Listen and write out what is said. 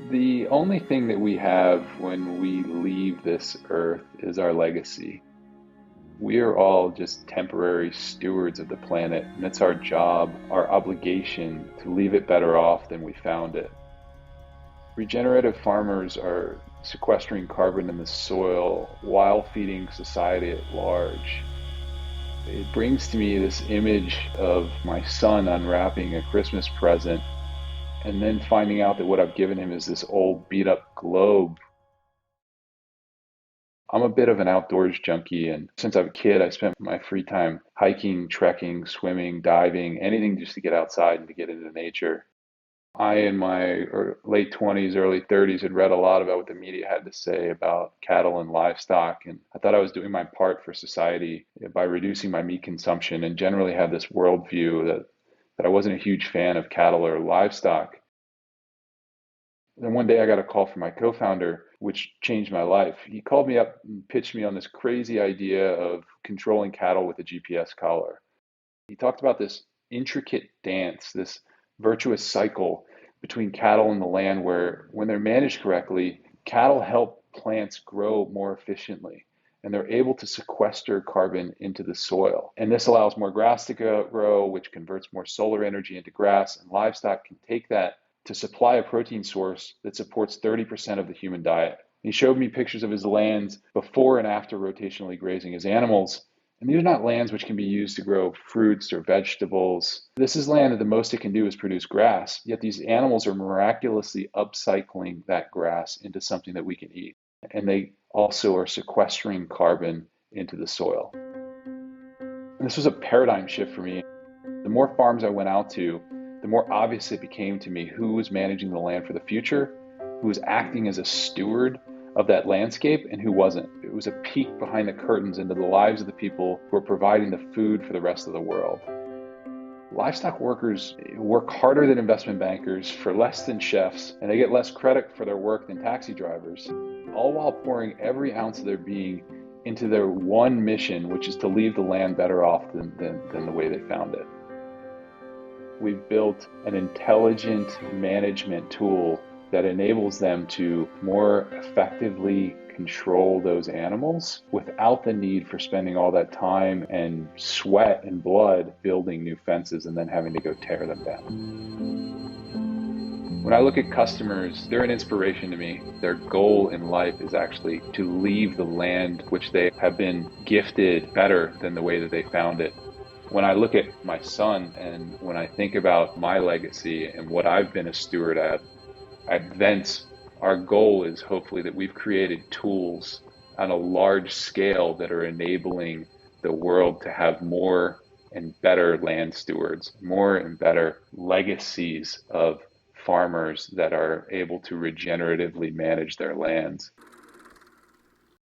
The only thing that we have when we leave this earth is our legacy. We are all just temporary stewards of the planet, and it's our job, our obligation to leave it better off than we found it. Regenerative farmers are sequestering carbon in the soil while feeding society at large. It brings to me this image of my son unwrapping a Christmas present and then finding out that what I've given him is this old beat up globe. I'm a bit of an outdoors junkie, and since I was a kid, I spent my free time hiking, trekking, swimming, diving, anything just to get outside and to get into nature. I, in my late 20s, early 30s, had read a lot about what the media had to say about cattle and livestock, and I thought I was doing my part for society by reducing my meat consumption, and generally had this worldview that I wasn't a huge fan of cattle or livestock. Then one day I got a call from my co-founder, which changed my life. He called me up and pitched me on this crazy idea of controlling cattle with a GPS collar. He talked about this intricate dance, this virtuous cycle between cattle and the land where, when they're managed correctly, cattle help plants grow more efficiently and they're able to sequester carbon into the soil. And this allows more grass to grow, which converts more solar energy into grass, and livestock can take that to supply a protein source that supports 30% of the human diet. He showed me pictures of his lands before and after rotationally grazing his animals. And these are not lands which can be used to grow fruits or vegetables. This is land that the most it can do is produce grass, yet these animals are miraculously upcycling that grass into something that we can eat. And they also are sequestering carbon into the soil. And this was a paradigm shift for me. The more farms I went out to, the more obvious it became to me who was managing the land for the future, who was acting as a steward of that landscape, and who wasn't. It was a peek behind the curtains into the lives of the people who are providing the food for the rest of the world. Livestock workers work harder than investment bankers for less than chefs, and they get less credit for their work than taxi drivers, all while pouring every ounce of their being into their one mission, which is to leave the land better off than the way they found it. We've built an intelligent management tool that enables them to more effectively control those animals without the need for spending all that time and sweat and blood building new fences and then having to go tear them down. When I look at customers, they're an inspiration to me. Their goal in life is actually to leave the land which they have been gifted better than the way that they found it. When I look at my son and when I think about my legacy and what I've been a steward at Vence, our goal is hopefully that we've created tools on a large scale that are enabling the world to have more and better land stewards, more and better legacies of farmers that are able to regeneratively manage their lands.